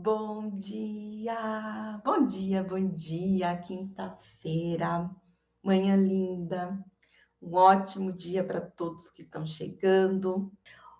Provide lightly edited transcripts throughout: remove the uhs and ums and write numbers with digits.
bom dia, quinta-feira, manhã linda, um ótimo dia para todos que estão chegando.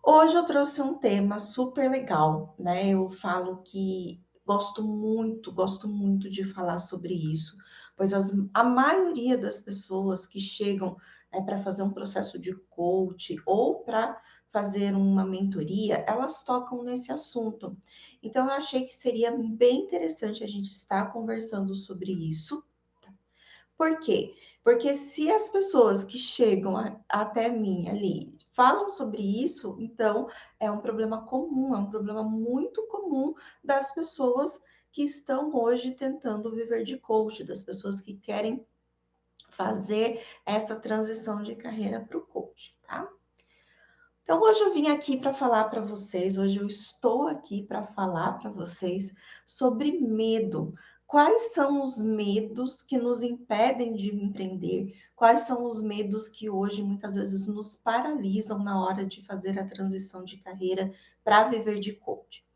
Hoje eu trouxe um tema super legal, né? Eu falo que gosto muito de falar sobre isso, pois a maioria das pessoas que chegam, para fazer um processo de coach ou para fazer uma mentoria, elas tocam nesse assunto. Então, eu achei que seria bem interessante a gente estar conversando sobre isso. Por quê? Porque se as pessoas que chegam até mim ali falam sobre isso, então é um problema comum, é um problema muito comum das pessoas que estão hoje tentando viver de coach, das pessoas que querem fazer essa transição de carreira para o coach, tá? Então, hoje eu vim aqui para falar para vocês, hoje eu estou aqui para falar para vocês sobre medo. Quais são os medos que nos impedem de empreender? Quais são os medos que hoje muitas vezes nos paralisam na hora de fazer a transição de carreira para viver de coach?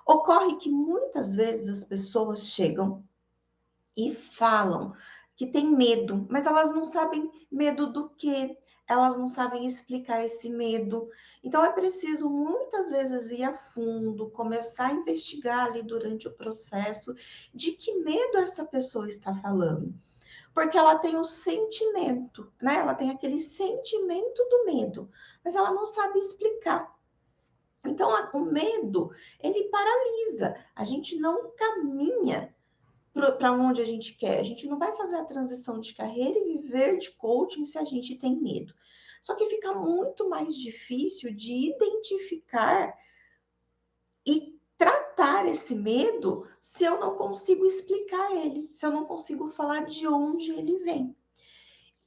Ocorre que muitas vezes as pessoas chegam e falam que tem medo, mas elas não sabem medo do quê? Elas não sabem explicar esse medo. Então é preciso muitas vezes ir a fundo, começar a investigar ali durante o processo de que medo essa pessoa está falando. Porque ela tem o sentimento, né? Ela tem aquele sentimento do medo, mas ela não sabe explicar. Então, o medo, ele paralisa. A gente não caminha para onde a gente quer. A gente não vai fazer a transição de carreira e viver de coaching se a gente tem medo. Só que fica muito mais difícil de identificar e tratar esse medo se eu não consigo explicar ele, se eu não consigo falar de onde ele vem.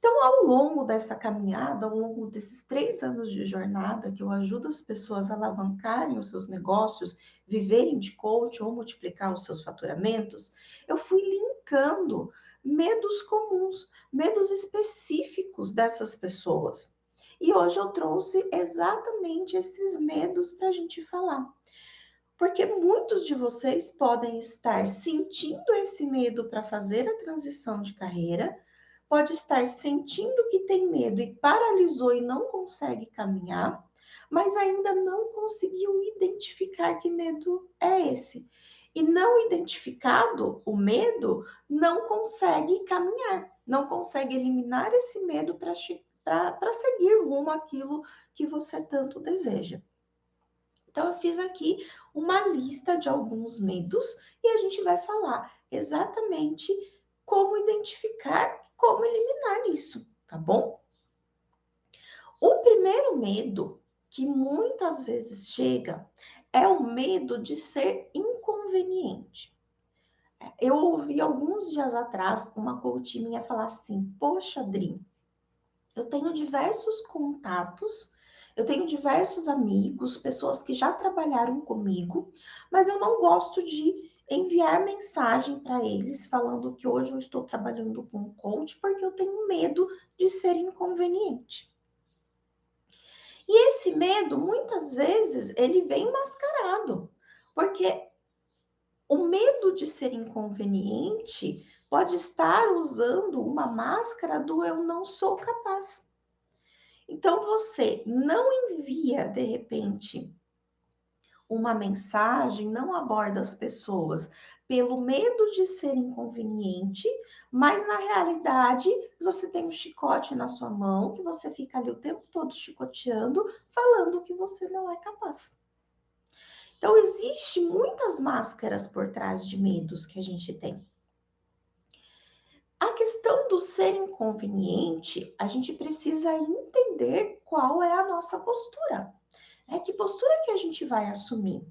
Então, ao longo dessa caminhada, ao longo desses 3 anos de jornada, que eu ajudo as pessoas a alavancarem os seus negócios, viverem de coach ou multiplicar os seus faturamentos, eu fui linkando medos comuns, medos específicos dessas pessoas. E hoje eu trouxe exatamente esses medos para a gente falar. Porque muitos de vocês podem estar sentindo esse medo para fazer a transição de carreira, pode estar sentindo que tem medo e paralisou e não consegue caminhar, mas ainda não conseguiu identificar que medo é esse. E não identificado o medo, não consegue caminhar, não consegue eliminar esse medo para seguir rumo àquilo que você tanto deseja. Então, eu fiz aqui uma lista de alguns medos e a gente vai falar exatamente como identificar, como eliminar isso, tá bom? O primeiro medo que muitas vezes chega é o medo de ser inconveniente. Eu ouvi alguns dias atrás uma coach minha falar assim: Poxa, Adri, eu tenho diversos contatos, eu tenho diversos amigos, pessoas que já trabalharam comigo, mas eu não gosto de enviar mensagem para eles falando que hoje eu estou trabalhando com um coach porque eu tenho medo de ser inconveniente. E esse medo, muitas vezes, ele vem mascarado, porque o medo de ser inconveniente pode estar usando uma máscara do eu não sou capaz. Então, você não envia, de repente, uma mensagem, não aborda as pessoas pelo medo de ser inconveniente, mas na realidade você tem um chicote na sua mão que você fica ali o tempo todo chicoteando, falando que você não é capaz. Então, existe muitas máscaras por trás de medos que a gente tem. A questão do ser inconveniente, a gente precisa entender qual é a nossa postura. Que postura que a gente vai assumir?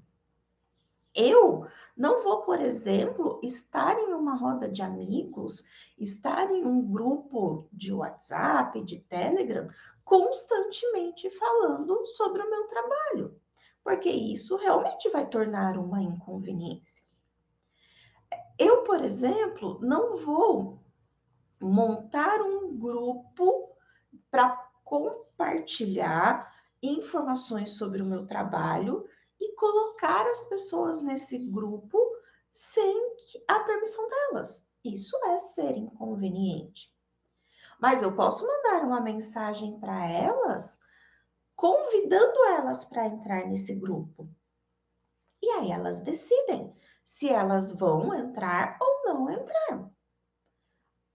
Eu não vou, por exemplo, estar em uma roda de amigos, estar em um grupo de WhatsApp, de Telegram, constantemente falando sobre o meu trabalho, porque isso realmente vai tornar uma inconveniência. Eu, por exemplo, não vou montar um grupo para compartilhar informações sobre o meu trabalho e colocar as pessoas nesse grupo sem a permissão delas. Isso é ser inconveniente. Mas eu posso mandar uma mensagem para elas, convidando elas para entrar nesse grupo. E aí elas decidem se elas vão entrar ou não entrar.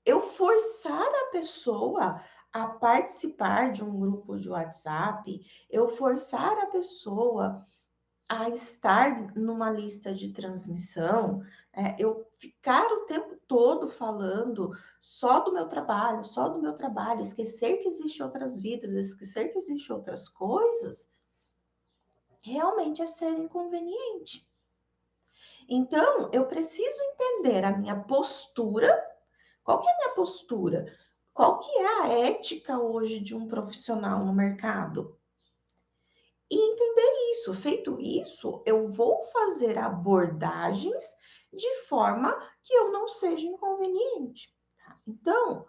Eu forçar a pessoa a participar de um grupo de WhatsApp, eu forçar a pessoa a estar numa lista de transmissão, eu ficar o tempo todo falando só do meu trabalho, esquecer que existem outras vidas, esquecer que existem outras coisas, realmente é ser inconveniente. Então, eu preciso entender a minha postura. Qual que é a minha postura? Qual que é a ética hoje de um profissional no mercado? E entender isso. Feito isso, eu vou fazer abordagens de forma que eu não seja inconveniente. Tá? Então,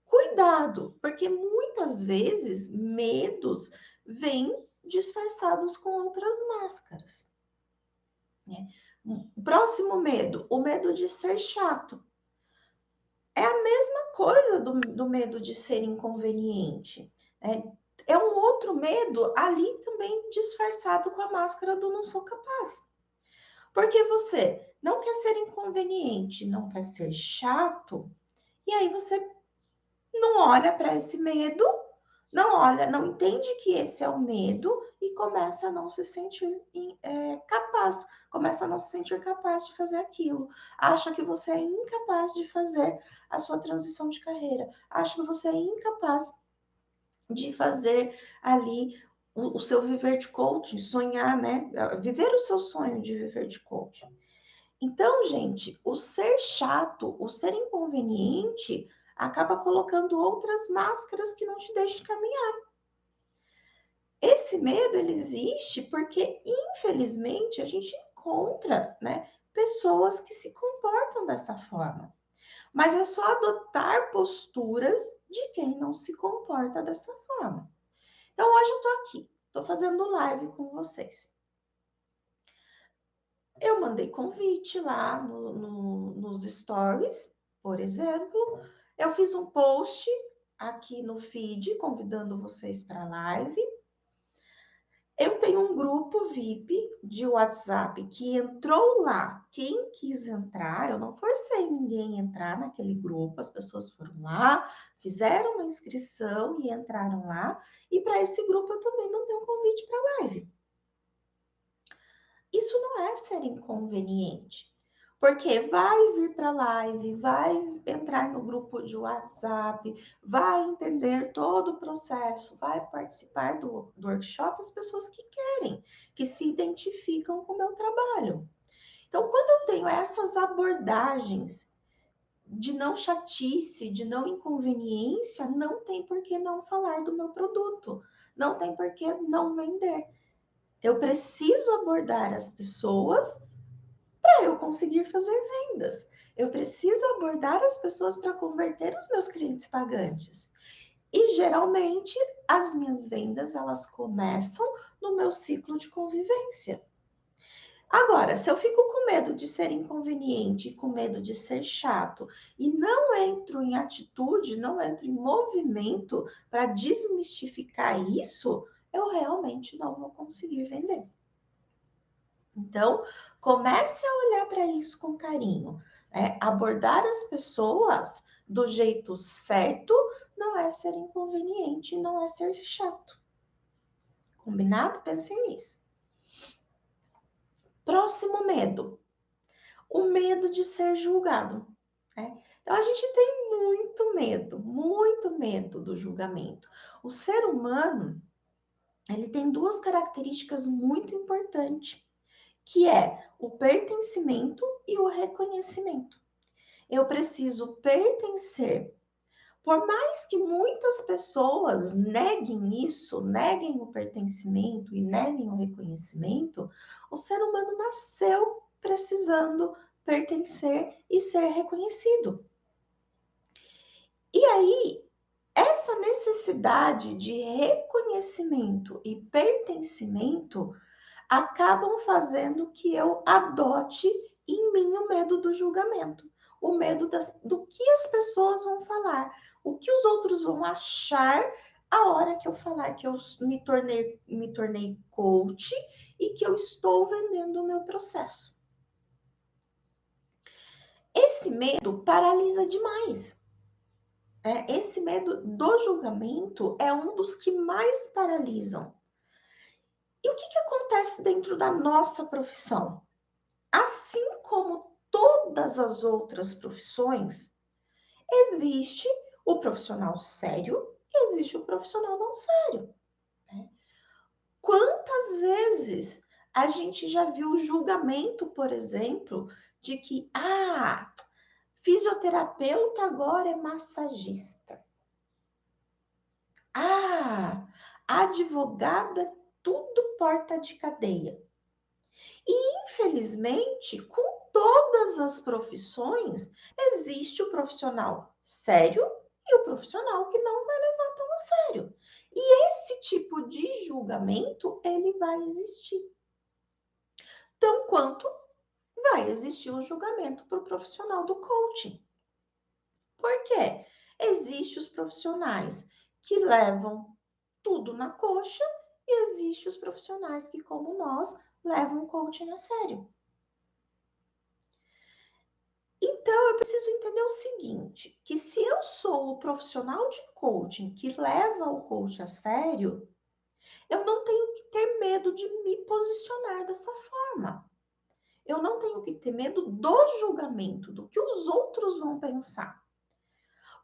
cuidado, porque muitas vezes medos vêm disfarçados com outras máscaras. Né? Próximo medo, o medo de ser chato. É a mesma coisa do medo de ser inconveniente. É um outro medo ali também disfarçado com a máscara do não sou capaz. Porque você não quer ser inconveniente, não quer ser chato, e aí você não olha para esse medo, não olha, não entende que esse é o medo e começa a não se sentir capaz, começa a não se sentir capaz de fazer aquilo, acha que você é incapaz de fazer a sua transição de carreira, acha que você é incapaz de fazer ali o seu viver de coaching, sonhar, né? Viver o seu sonho de viver de coaching. Então, gente, o ser chato, o ser inconveniente, acaba colocando outras máscaras que não te deixam caminhar. Esse medo, ele existe porque, infelizmente, a gente encontra, né, pessoas que se comportam dessa forma. Mas é só adotar posturas de quem não se comporta dessa forma. Então, hoje eu tô aqui, tô fazendo live com vocês. Eu mandei convite lá nos stories, por exemplo. Eu fiz um post aqui no feed convidando vocês para a live. Eu tenho um grupo VIP de WhatsApp que entrou lá. Quem quis entrar, eu não forcei ninguém a entrar naquele grupo. As pessoas foram lá, fizeram uma inscrição e entraram lá. E para esse grupo eu também mandei um convite para a live. Isso não é ser inconveniente, porque vai vir para a live, vai entrar no grupo de WhatsApp, vai entender todo o processo, vai participar do workshop as pessoas que querem, que se identificam com o meu trabalho. Então, quando eu tenho essas abordagens de não chatice, de não inconveniência, não tem por que não falar do meu produto, não tem por que não vender. Eu preciso abordar as pessoas para eu conseguir fazer vendas. Eu preciso abordar as pessoas para converter os meus clientes pagantes. E geralmente as minhas vendas elas começam no meu ciclo de convivência. Agora, se eu fico com medo de ser inconveniente, com medo de ser chato e não entro em atitude, não entro em movimento para desmistificar isso, eu realmente não vou conseguir vender. Então, comece a olhar para isso com carinho. Abordar as pessoas do jeito certo não é ser inconveniente, não é ser chato. Combinado? Pensem nisso. Próximo medo. O medo de ser julgado. Então, a gente tem muito medo do julgamento. O ser humano, ele tem duas características muito importantes, que é o pertencimento e o reconhecimento. Eu preciso pertencer. Por mais que muitas pessoas neguem isso, neguem o pertencimento e neguem o reconhecimento, o ser humano nasceu precisando pertencer e ser reconhecido. E aí, essa necessidade de reconhecimento e pertencimento acabam fazendo que eu adote em mim o medo do julgamento, o medo do que as pessoas vão falar, o que os outros vão achar a hora que eu falar que eu me tornei coach e que eu estou vendendo o meu processo. Esse medo paralisa demais. Esse medo do julgamento é um dos que mais paralisam. E o que acontece dentro da nossa profissão? Assim como todas as outras profissões, existe o profissional sério e existe o profissional não sério. Né? Quantas vezes a gente já viu o julgamento, por exemplo, de que, fisioterapeuta agora é massagista. Advogado é tudo porta de cadeia. E, infelizmente, com todas as profissões, existe o profissional sério e o profissional que não vai levar tão a sério. E esse tipo de julgamento, ele vai existir. Tão quanto vai existir o julgamento para o profissional do coaching. Por quê? Existem os profissionais que levam tudo na coxa e existem os profissionais que, como nós, levam o coaching a sério. Então, eu preciso entender o seguinte, que se eu sou o profissional de coaching que leva o coach a sério, eu não tenho que ter medo de me posicionar dessa forma. Eu não tenho que ter medo do julgamento, do que os outros vão pensar.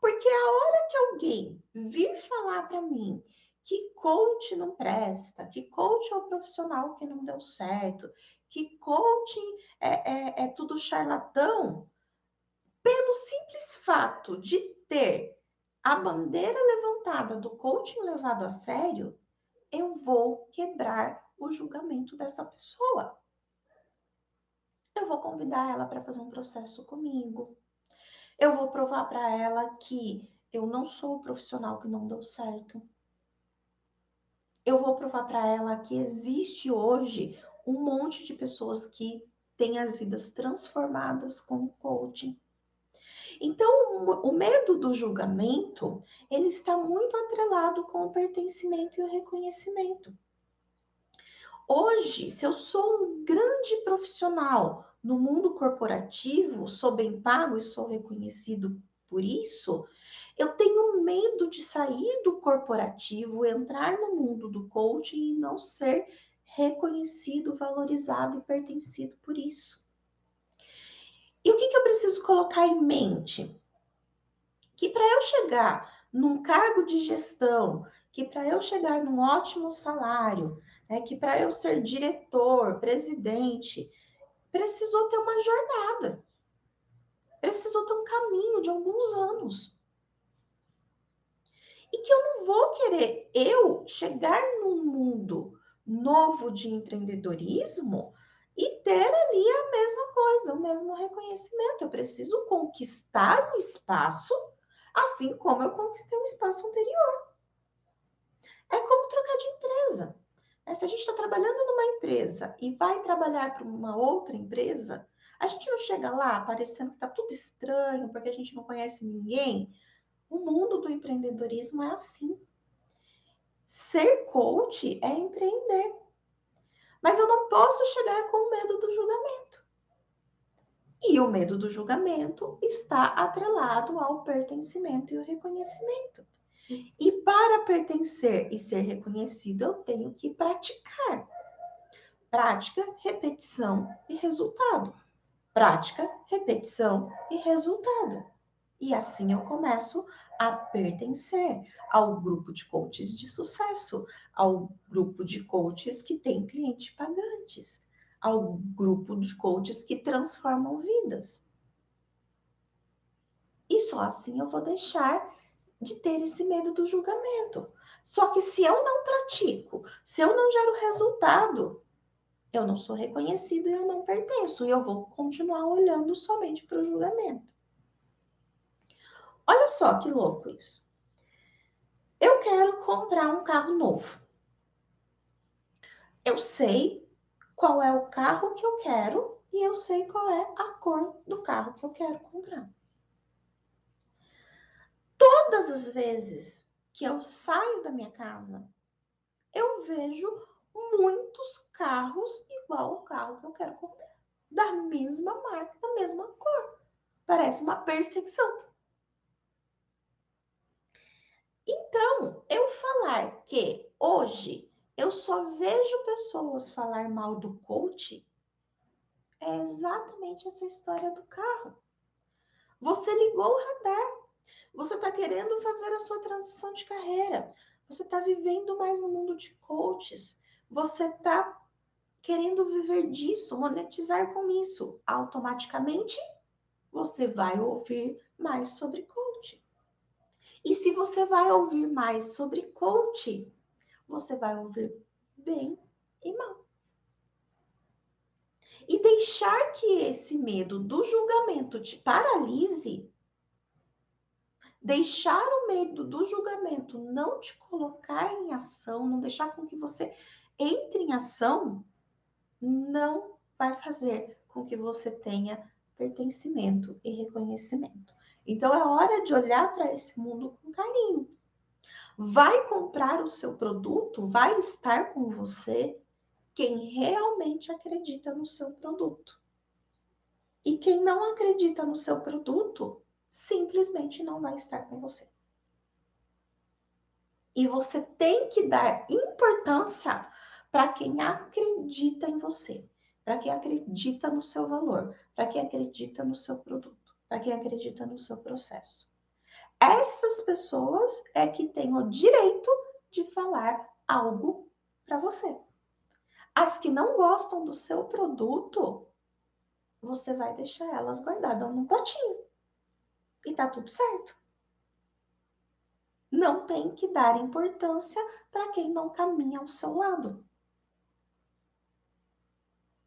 Porque a hora que alguém vir falar para mim que coach não presta, que coach é o profissional que não deu certo, que coaching é tudo charlatão, pelo simples fato de ter a bandeira levantada do coaching levado a sério, eu vou quebrar o julgamento dessa pessoa. Eu vou convidar ela para fazer um processo comigo. Eu vou provar para ela que eu não sou o profissional que não deu certo. Eu vou provar para ela que existe hoje um monte de pessoas que têm as vidas transformadas com o coaching. Então, o medo do julgamento, ele está muito atrelado com o pertencimento e o reconhecimento. Hoje, se eu sou um grande profissional no mundo corporativo, sou bem pago e sou reconhecido por isso, eu tenho medo de sair do corporativo, entrar no mundo do coaching e não ser reconhecido, valorizado e pertencido por isso. E o que eu preciso colocar em mente? Que para eu chegar num cargo de gestão, que para eu chegar num ótimo salário, que para eu ser diretor, presidente, precisou ter uma jornada, precisou ter um caminho de alguns anos. E que eu não vou querer chegar num mundo novo de empreendedorismo e ter ali a mesma coisa, o mesmo reconhecimento. Eu preciso conquistar o espaço, assim como eu conquistei o espaço anterior. É como trocar de empresa. Se a gente está trabalhando numa empresa e vai trabalhar para uma outra empresa, a gente não chega lá parecendo que está tudo estranho, porque a gente não conhece ninguém. O mundo do empreendedorismo é assim. Ser coach é empreender. Mas eu não posso chegar com o medo do julgamento. E o medo do julgamento está atrelado ao pertencimento e ao reconhecimento. E para pertencer e ser reconhecido, eu tenho que praticar. Prática, repetição e resultado. Prática, repetição e resultado. E assim eu começo a pertencer ao grupo de coaches de sucesso, ao grupo de coaches que tem clientes pagantes, ao grupo de coaches que transformam vidas. E só assim eu vou deixar de ter esse medo do julgamento. Só que se eu não pratico, se eu não gero resultado, eu não sou reconhecido e eu não pertenço. E eu vou continuar olhando somente para o julgamento. Olha só que louco isso. Eu quero comprar um carro novo. Eu sei qual é o carro que eu quero e eu sei qual é a cor do carro que eu quero comprar. Todas as vezes que eu saio da minha casa, eu vejo muitos carros igual ao carro que eu quero comprar, da mesma marca, da mesma cor. Parece uma perseguição. Então, eu falar que hoje eu só vejo pessoas falar mal do coach é exatamente essa história do carro. Você ligou o radar, você está querendo fazer a sua transição de carreira, você está vivendo mais no mundo de coaches, você está querendo viver disso, monetizar com isso. Automaticamente, você vai ouvir mais sobre coach. E se você vai ouvir mais sobre coach, você vai ouvir bem e mal. E deixar que esse medo do julgamento te paralise, deixar o medo do julgamento não te colocar em ação, não deixar com que você entre em ação, não vai fazer com que você tenha pertencimento e reconhecimento. Então é hora de olhar para esse mundo com carinho. Vai comprar o seu produto, vai estar com você quem realmente acredita no seu produto. E quem não acredita no seu produto, simplesmente não vai estar com você. E você tem que dar importância para quem acredita em você, para quem acredita no seu valor, para quem acredita no seu produto, para quem acredita no seu processo. Essas pessoas é que têm o direito de falar algo para você. As que não gostam do seu produto, você vai deixar elas guardadas num potinho. E tá tudo certo. Não tem que dar importância para quem não caminha ao seu lado.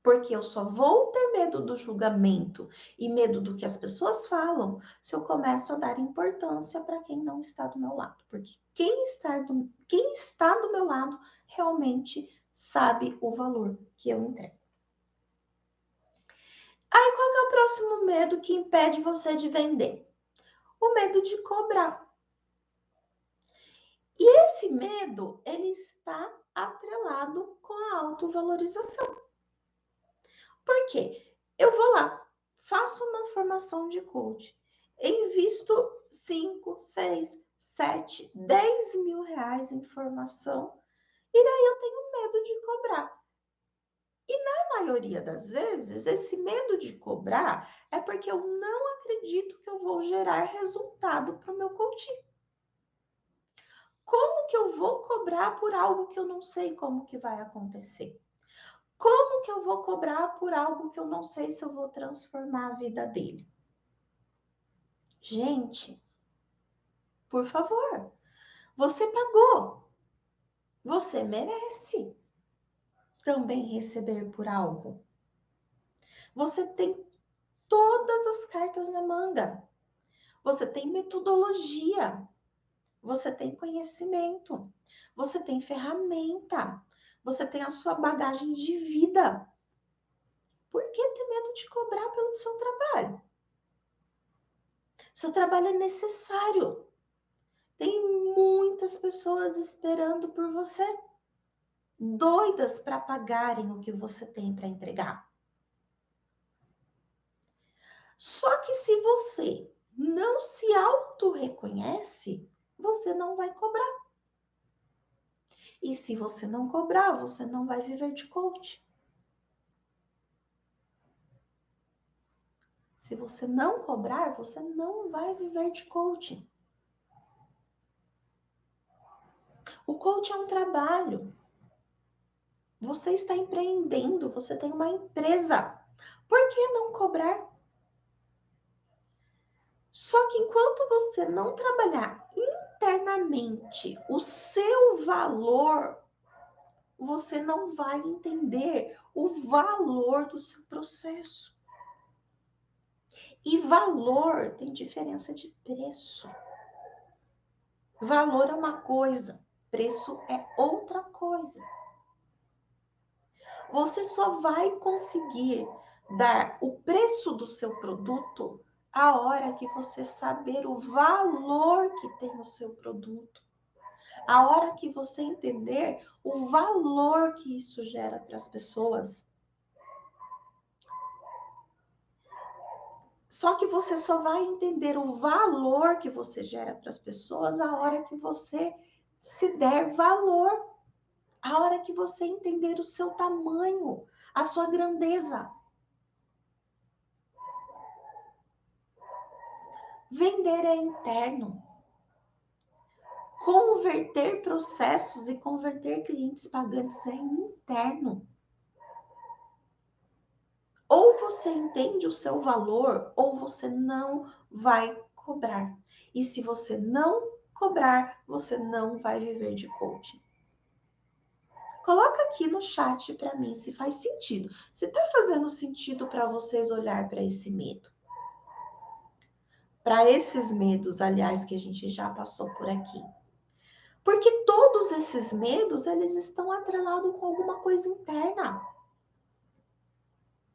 Porque eu só vou ter medo do julgamento e medo do que as pessoas falam se eu começo a dar importância para quem não está do meu lado. Porque quem está do meu lado realmente sabe o valor que eu entrego. Aí, qual é o próximo medo que impede você de vender? O medo de cobrar. E esse medo, ele está atrelado com a autovalorização. Por quê? Eu vou lá, faço uma formação de coach, invisto 5, 6, 7, 10 mil reais em formação, e daí eu tenho medo de cobrar. E na maioria das vezes, esse medo de cobrar é porque eu não acredito que eu vou gerar resultado para o meu coaching. Como que eu vou cobrar por algo que eu não sei como que vai acontecer? Como que eu vou cobrar por algo que eu não sei se eu vou transformar a vida dele? Gente, por favor, você pagou. Você merece também receber por algo. Você tem todas as cartas na manga. Você tem metodologia. Você tem conhecimento. Você tem ferramenta. Você tem a sua bagagem de vida. Por que ter medo de cobrar pelo seu trabalho? Seu trabalho é necessário. Tem muitas pessoas esperando por você, doidas para pagarem o que você tem para entregar. Só que se você não se auto-reconhece, você não vai cobrar. E se você não cobrar, você não vai viver de coach. Se você não cobrar, você não vai viver de coaching. O coach é um trabalho. Você está empreendendo, você tem uma empresa. Por que não cobrar? Só que enquanto você não trabalhar internamente o seu valor, você não vai entender o valor do seu processo. E valor tem diferença de preço. Valor é uma coisa, preço é outra coisa. Você só vai conseguir dar o preço do seu produto a hora que você saber o valor que tem o seu produto. A hora que você entender o valor que isso gera para as pessoas. Só que você só vai entender o valor que você gera para as pessoas a hora que você se der valor. A hora que você entender o seu tamanho, a sua grandeza. Vender é interno. Converter processos e converter clientes pagantes é interno. Ou você entende o seu valor, ou você não vai cobrar. E se você não cobrar, você não vai viver de coaching. Coloca aqui no chat para mim se faz sentido. Se está fazendo sentido para vocês olhar para esse medo. Para esses medos, aliás, que a gente já passou por aqui. Porque todos esses medos, eles estão atrelados com alguma coisa interna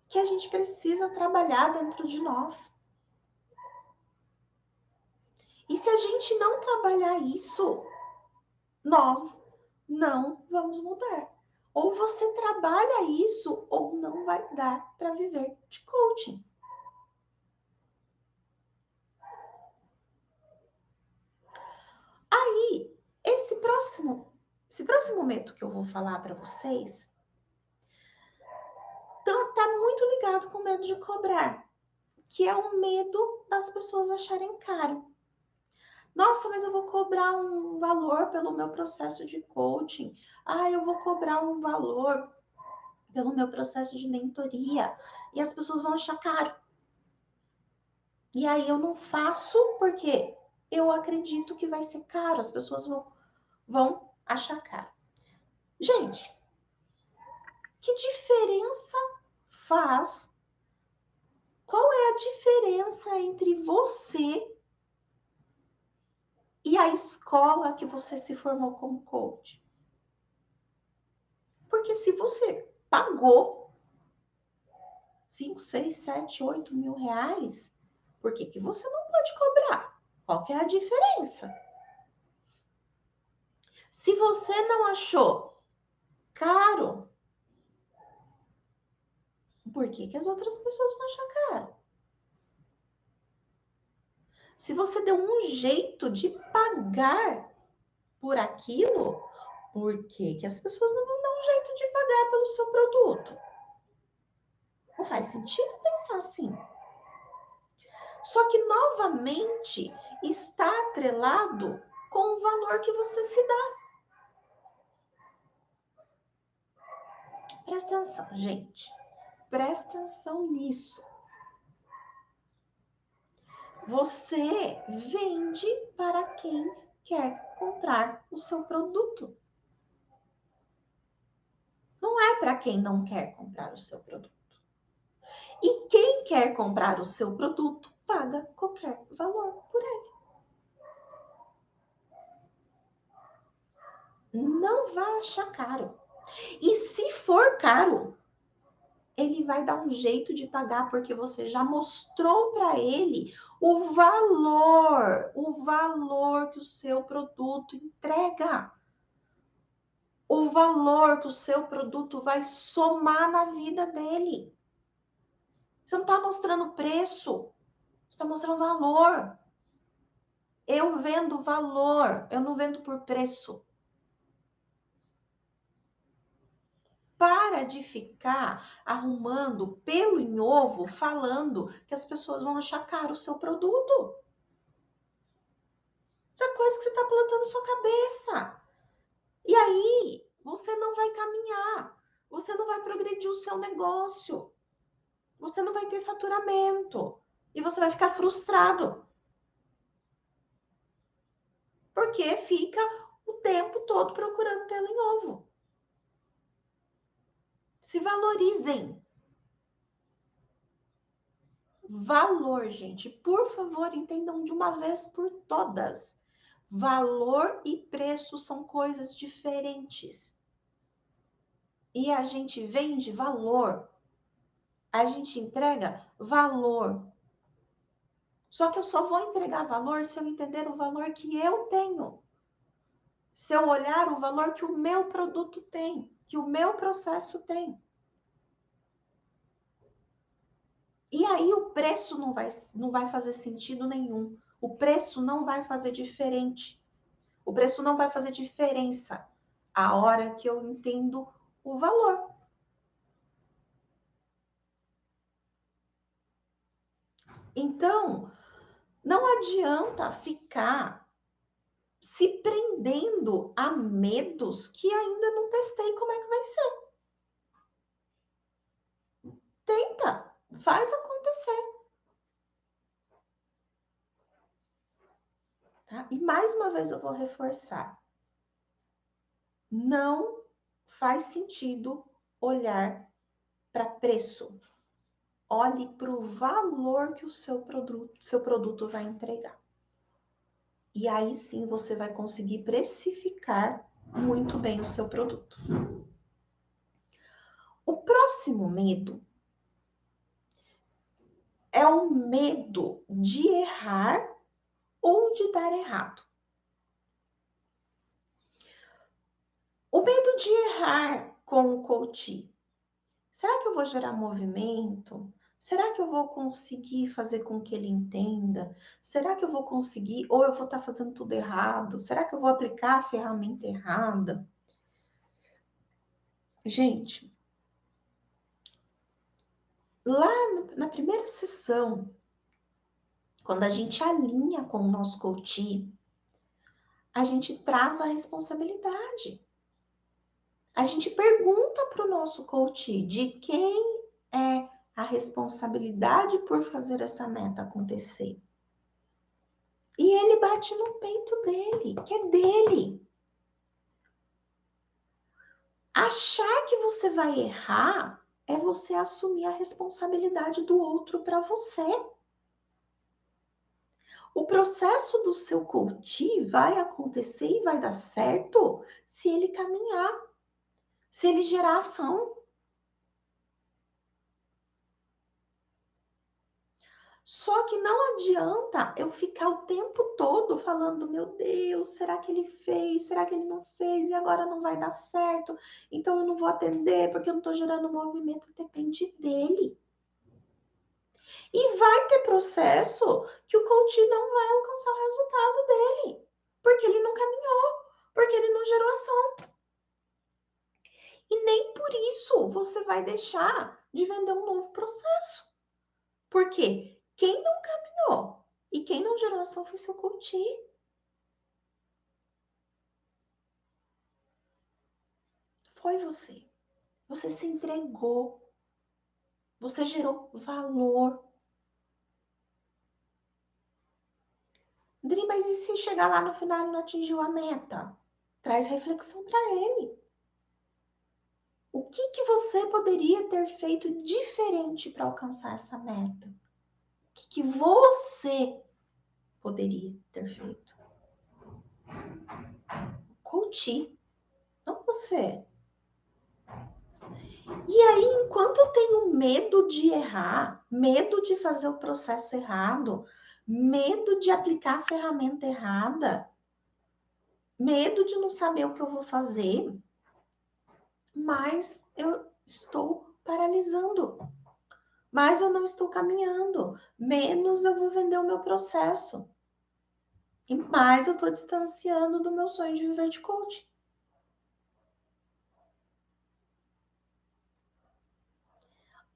que a gente precisa trabalhar dentro de nós. E se a gente não trabalhar isso, nós não vamos mudar. Ou você trabalha isso, ou não vai dar para viver de coaching. Aí, esse próximo momento que eu vou falar para vocês, tá muito ligado com o medo de cobrar, que é o medo das pessoas acharem caro. Nossa, mas eu vou cobrar um valor pelo meu processo de coaching. Ah, eu vou cobrar um valor pelo meu processo de mentoria. E as pessoas vão achar caro. E aí eu não faço porque eu acredito que vai ser caro. As pessoas vão achar caro. Gente, que diferença faz? Qual é a diferença entre você e a escola que você se formou como coach? Porque se você pagou 5, 6, 7, 8 mil reais, por que você não pode cobrar? Qual que é a diferença? Se você não achou caro, por que as outras pessoas vão achar caro? Se você deu um jeito de pagar por aquilo, por que as pessoas não vão dar um jeito de pagar pelo seu produto? Não faz sentido pensar assim. Só que, novamente, está atrelado com o valor que você se dá. Presta atenção, gente. Presta atenção nisso. Você vende para quem quer comprar o seu produto. Não é para quem não quer comprar o seu produto. E quem quer comprar o seu produto paga qualquer valor por ele. Não vai achar caro. E se for caro, ele vai dar um jeito de pagar porque você já mostrou para ele o valor que o seu produto entrega. O valor que o seu produto vai somar na vida dele. Você não está mostrando preço, você está mostrando valor. Eu vendo valor, eu não vendo por preço. Para de ficar arrumando pelo em ovo, falando que as pessoas vão achar caro o seu produto. Isso é coisa que você está plantando na sua cabeça. E aí, você não vai caminhar. Você não vai progredir o seu negócio. Você não vai ter faturamento. E você vai ficar frustrado. Porque fica o tempo todo procurando pelo em ovo. Se valorizem. Valor, gente. Por favor, entendam de uma vez por todas. Valor e preço são coisas diferentes. E a gente vende valor. A gente entrega valor. Só que eu só vou entregar valor se eu entender o valor que eu tenho. Se eu olhar o valor que o meu produto tem, que o meu processo tem. E aí o preço não vai fazer sentido nenhum. O preço não vai fazer diferente. O preço não vai fazer diferença a hora que eu entendo o valor. Então, não adianta ficar se prendendo a medos que ainda não testei como é que vai ser. Tenta, faz acontecer. Tá? E mais uma vez eu vou reforçar. Não faz sentido olhar para preço. Olhe para o valor que o seu produto vai entregar. E aí sim você vai conseguir precificar muito bem o seu produto. O próximo medo é o medo de errar ou de dar errado. O medo de errar com o coach. Será que eu vou gerar movimento? Será que eu vou conseguir fazer com que ele entenda? Será que eu vou conseguir? Ou eu vou estar fazendo tudo errado? Será que eu vou aplicar a ferramenta errada? Gente, lá na primeira sessão, quando a gente alinha com o nosso coach, a gente traz a responsabilidade. A gente pergunta para o nosso coach de quem é a responsabilidade por fazer essa meta acontecer. E ele bate no peito dele, que é dele. Achar que você vai errar é você assumir a responsabilidade do outro para você. O processo do seu coach vai acontecer e vai dar certo se ele caminhar, se ele gerar ação. Só que não adianta eu ficar o tempo todo falando, meu Deus, será que ele fez? Será que ele não fez? E agora não vai dar certo? Então eu não vou atender porque eu não estou gerando movimento. Depende dele. E vai ter processo que o coach não vai alcançar o resultado dele. Porque ele não caminhou, porque ele não gerou ação. E nem por isso você vai deixar de vender um novo processo. Por quê? Quem não caminhou e quem não gerou ação foi seu coach. Foi você. Você se entregou. Você gerou valor. Dri, mas e se chegar lá no final e não atingiu a meta? Traz reflexão para ele. O que você poderia ter feito diferente para alcançar essa meta? O que você poderia ter feito? Coach, não você. E aí, enquanto eu tenho medo de errar, medo de fazer o processo errado, medo de aplicar a ferramenta errada, medo de não saber o que eu vou fazer, mas eu estou paralisando, mais eu não estou caminhando, menos eu vou vender o meu processo. E mais eu estou distanciando do meu sonho de viver de coach.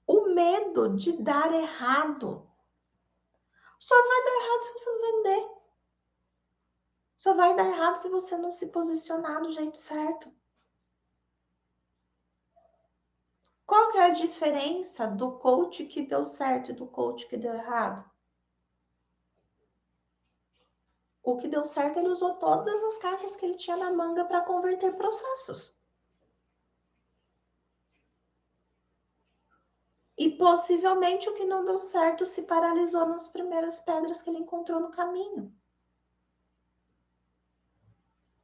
O medo de dar errado. Só vai dar errado se você não vender. Só vai dar errado se você não se posicionar do jeito certo. Qual que é a diferença do coach que deu certo e do coach que deu errado? O que deu certo, ele usou todas as cartas que ele tinha na manga para converter processos. E possivelmente o que não deu certo se paralisou nas primeiras pedras que ele encontrou no caminho.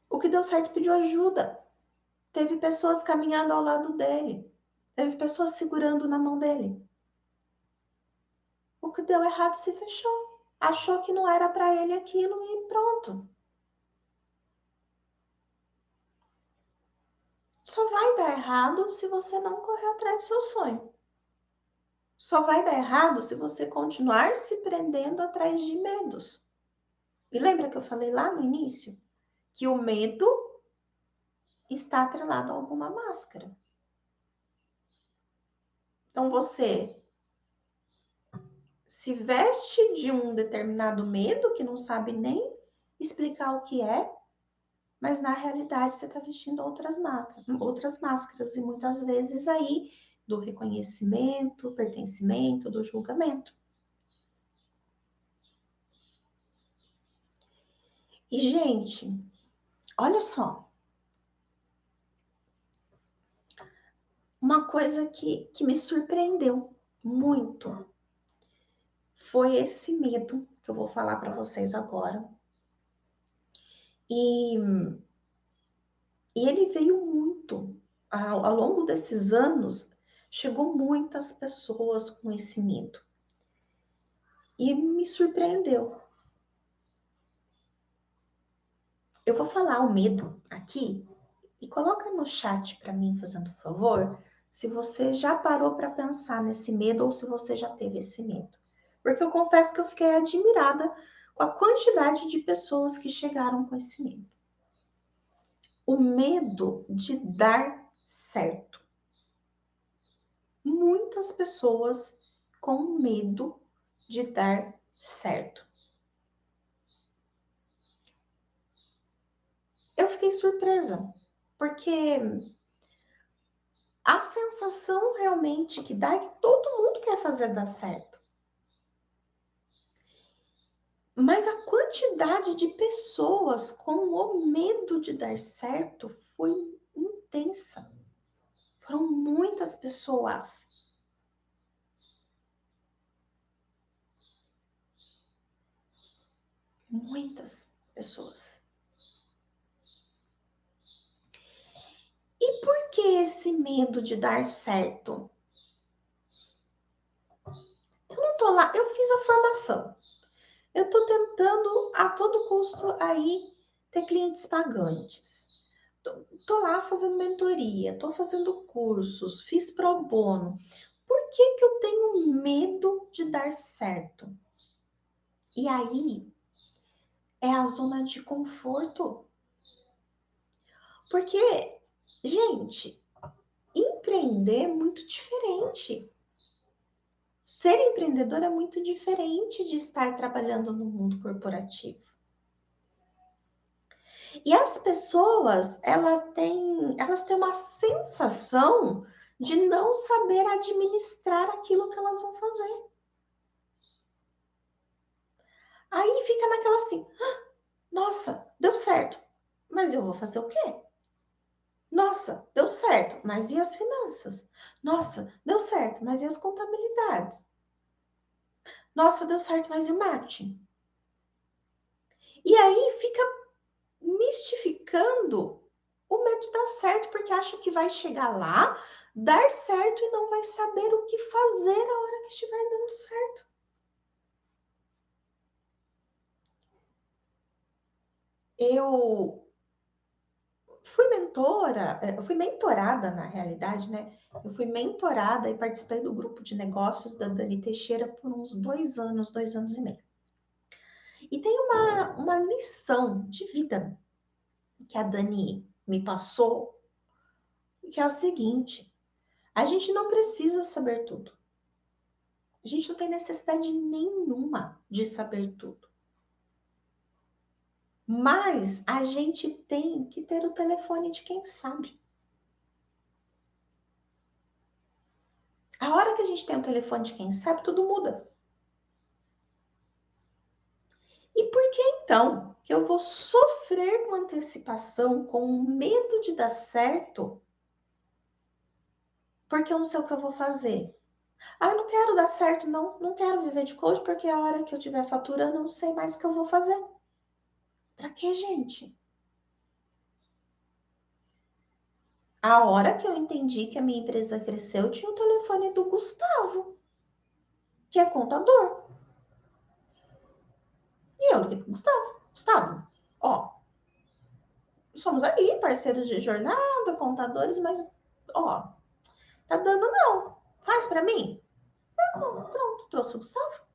O que deu certo pediu ajuda. Teve pessoas caminhando ao lado dele. Teve pessoas segurando na mão dele. o que deu errado se fechou. Achou que não era para ele aquilo e pronto. Só vai dar errado se você não correr atrás do seu sonho. Só vai dar errado se você continuar se prendendo atrás de medos. E lembra que eu falei lá no início? Que o medo está atrelado a alguma máscara. Então você se veste de um determinado medo que não sabe nem explicar o que é, mas na realidade você está vestindo outras máscaras e muitas vezes aí do reconhecimento, pertencimento, do julgamento. E gente, olha só, uma coisa que me surpreendeu muito foi esse medo que eu vou falar para vocês agora. E ele veio muito. Ao longo desses anos, chegou muitas pessoas com esse medo. E me surpreendeu. Eu vou falar o medo aqui e coloca no chat para mim, fazendo um favor, se você já parou para pensar nesse medo ou se você já teve esse medo. Porque eu confesso que eu fiquei admirada com a quantidade de pessoas que chegaram com esse medo. O medo de dar certo. Muitas pessoas com medo de dar certo. Eu fiquei surpresa, porque a sensação realmente que dá é que todo mundo quer fazer dar certo. Mas a quantidade de pessoas com o medo de dar certo foi intensa. Foram muitas pessoas. Muitas pessoas. E por que esse medo de dar certo? Eu não tô lá, eu fiz a formação. Eu tô tentando a todo custo aí ter clientes pagantes. Tô lá fazendo mentoria, tô fazendo cursos, fiz pro bono. Por que que eu tenho medo de dar certo? E aí é a zona de conforto. Porque, gente, empreender é muito diferente. Ser empreendedor é muito diferente de estar trabalhando no mundo corporativo. E as pessoas, elas têm uma sensação de não saber administrar aquilo que elas vão fazer. Aí fica naquela assim, nossa, deu certo, mas eu vou fazer o quê? Nossa, deu certo, mas e as finanças? Nossa, deu certo, mas e as contabilidades? Nossa, deu certo, mas e o marketing? E aí fica mistificando o medo de dar certo, porque acha que vai chegar lá, dar certo e não vai saber o que fazer a hora que estiver dando certo. Eu eu fui mentorada na realidade, né? Eu fui mentorada e participei do grupo de negócios da Dani Teixeira por uns 2 anos e meio. E tem uma lição de vida que a Dani me passou, que é o seguinte: a gente não precisa saber tudo. A gente não tem necessidade nenhuma de saber tudo. Mas a gente tem que ter o telefone de quem sabe. A hora que a gente tem o telefone de quem sabe, tudo muda. E por que então que eu vou sofrer com antecipação, com medo de dar certo, porque eu não sei o que eu vou fazer? Ah, eu não quero dar certo, não quero viver de coach, porque a hora que eu estiver faturando, eu não sei mais o que eu vou fazer. Pra quê, gente? A hora que eu entendi que a minha empresa cresceu, eu tinha o telefone do Gustavo. que é contador. E eu liguei pro Gustavo. Gustavo, ó, somos aí parceiros de jornada, contadores, mas, ó, tá dando não. Faz para mim? Pronto, trouxe o Gustavo.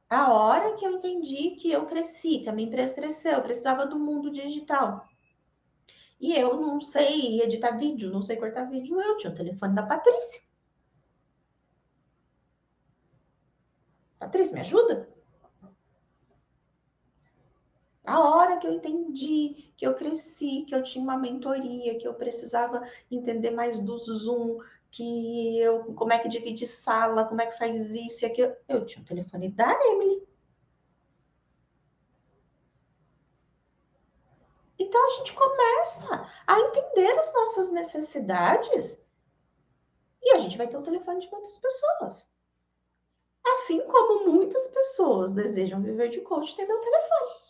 A hora que eu entendi que eu cresci, que a minha empresa cresceu, eu precisava do mundo digital. E eu não sei editar vídeo, não sei cortar vídeo, eu tinha o telefone da Patrícia. Patrícia, me ajuda? A hora que eu entendi, que eu cresci, que eu tinha uma mentoria, que eu precisava entender mais do Zoom, que eu, como é que divide sala, como é que faz isso e aquilo, eu tinha o telefone da Emily. Então a gente começa a entender as nossas necessidades e a gente vai ter o telefone de muitas pessoas. Assim como muitas pessoas desejam viver de coach, ter meu telefone.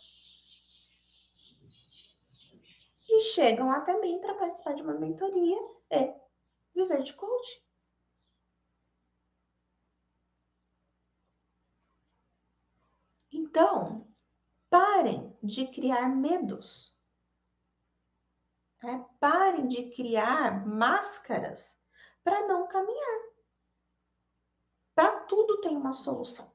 E chegam até mim para participar de uma mentoria, é viver de coach. Então, parem de criar medos. Né? Parem de criar máscaras para não caminhar. Para tudo tem uma solução.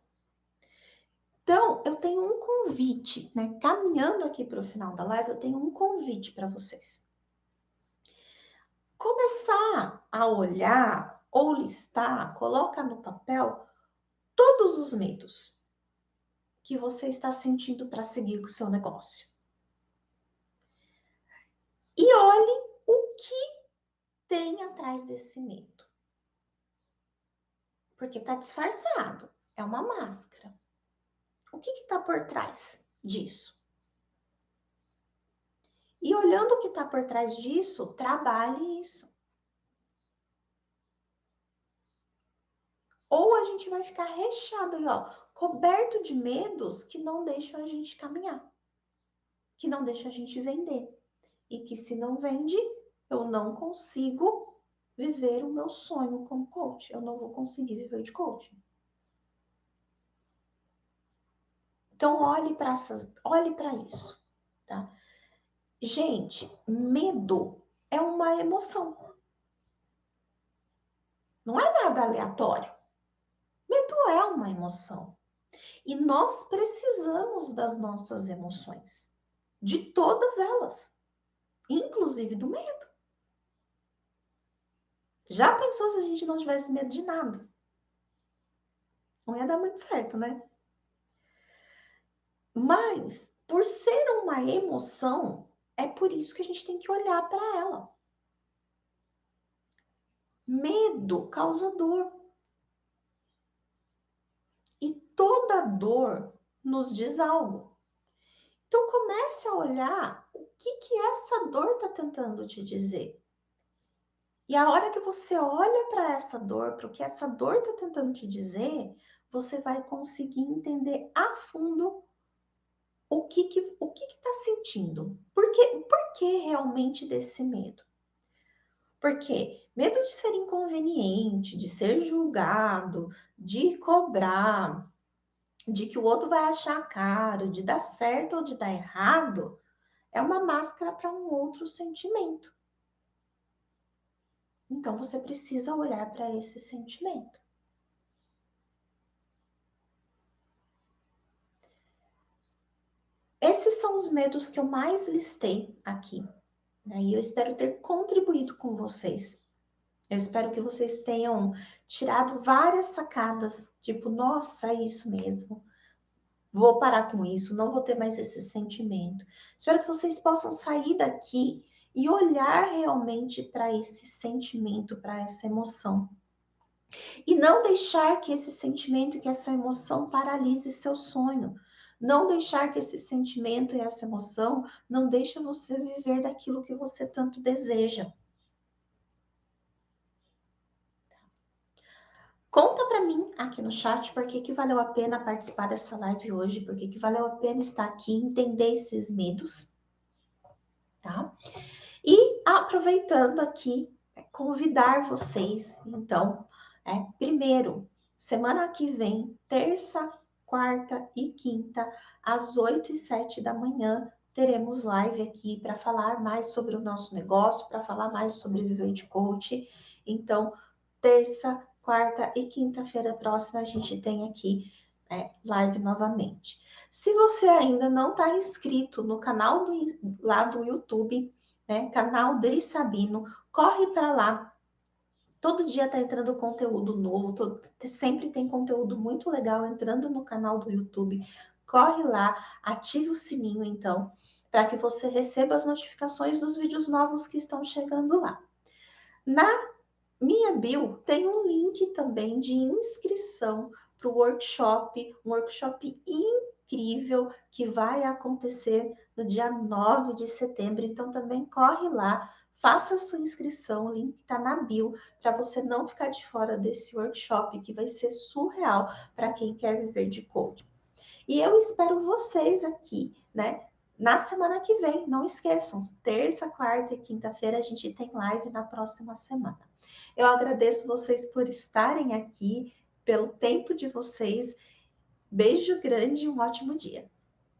Então, eu tenho um convite, né? Caminhando aqui para o final da live, eu tenho um convite para vocês. Começar a olhar ou listar, coloca no papel todos os medos que você está sentindo para seguir com o seu negócio. E olhe o que tem atrás desse medo. Porque está disfarçado, é uma máscara. O que está por trás disso? E olhando o que está por trás disso, trabalhe isso. Ou a gente vai ficar recheado aí, ó, coberto de medos que não deixam a gente caminhar, que não deixam a gente vender. E que se não vende, eu não consigo viver o meu sonho como coach. Eu não vou conseguir viver de coaching. Então, olhe para isso, tá? Gente, medo é uma emoção. Não é nada aleatório. Medo é uma emoção. E nós precisamos das nossas emoções. De todas elas. Inclusive do medo. Já pensou se a gente não tivesse medo de nada? Não ia dar muito certo, né? Mas, por ser uma emoção, é por isso que a gente tem que olhar para ela. Medo causa dor. E toda dor nos diz algo. Então comece a olhar o que essa dor está tentando te dizer. E a hora que você olha para essa dor, para o que essa dor está tentando te dizer, você vai conseguir entender a fundo o que está sentindo. Por que realmente desse medo? Porque medo de ser inconveniente, de ser julgado, de cobrar, de que o outro vai achar caro, de dar certo ou de dar errado, é uma máscara para um outro sentimento. Então você precisa olhar para esse sentimento. Esses são os medos que eu mais listei aqui, né? E eu espero ter contribuído com vocês. Eu espero que vocês tenham tirado várias sacadas, tipo, nossa, é isso mesmo. Vou parar com isso, não vou ter mais esse sentimento. Espero que vocês possam sair daqui e olhar realmente para esse sentimento, para essa emoção. E não deixar que esse sentimento, que essa emoção paralise seu sonho. Não deixar que esse sentimento e essa emoção não deixe você viver daquilo que você tanto deseja. Conta para mim aqui no chat por que valeu a pena participar dessa live hoje, por que valeu a pena estar aqui, entender esses medos, tá? E aproveitando aqui, convidar vocês, então, Primeiro, semana que vem, terça, quarta e quinta, às 8 e 7 da manhã, teremos live aqui para falar mais sobre o nosso negócio, para falar mais sobre Viver de Coach. Então, terça, quarta e quinta-feira próxima, a gente tem aqui live novamente. Se você ainda não está inscrito no canal lá do YouTube, né, canal Dri Sabino, corre para lá. Todo dia está entrando conteúdo novo, sempre tem conteúdo muito legal entrando no canal do YouTube. Corre lá, ativa o sininho então, para que você receba as notificações dos vídeos novos que estão chegando lá. Na minha bio tem um link também de inscrição para o workshop, um workshop incrível que vai acontecer no dia 9 de setembro. Então também corre lá, faça a sua inscrição, o link está na bio para você não ficar de fora desse workshop que vai ser surreal para quem quer viver de coaching. E eu espero vocês aqui, né? Na semana que vem, não esqueçam, terça, quarta e quinta-feira a gente tem live na próxima semana. Eu agradeço vocês por estarem aqui, pelo tempo de vocês. Beijo grande e um ótimo dia.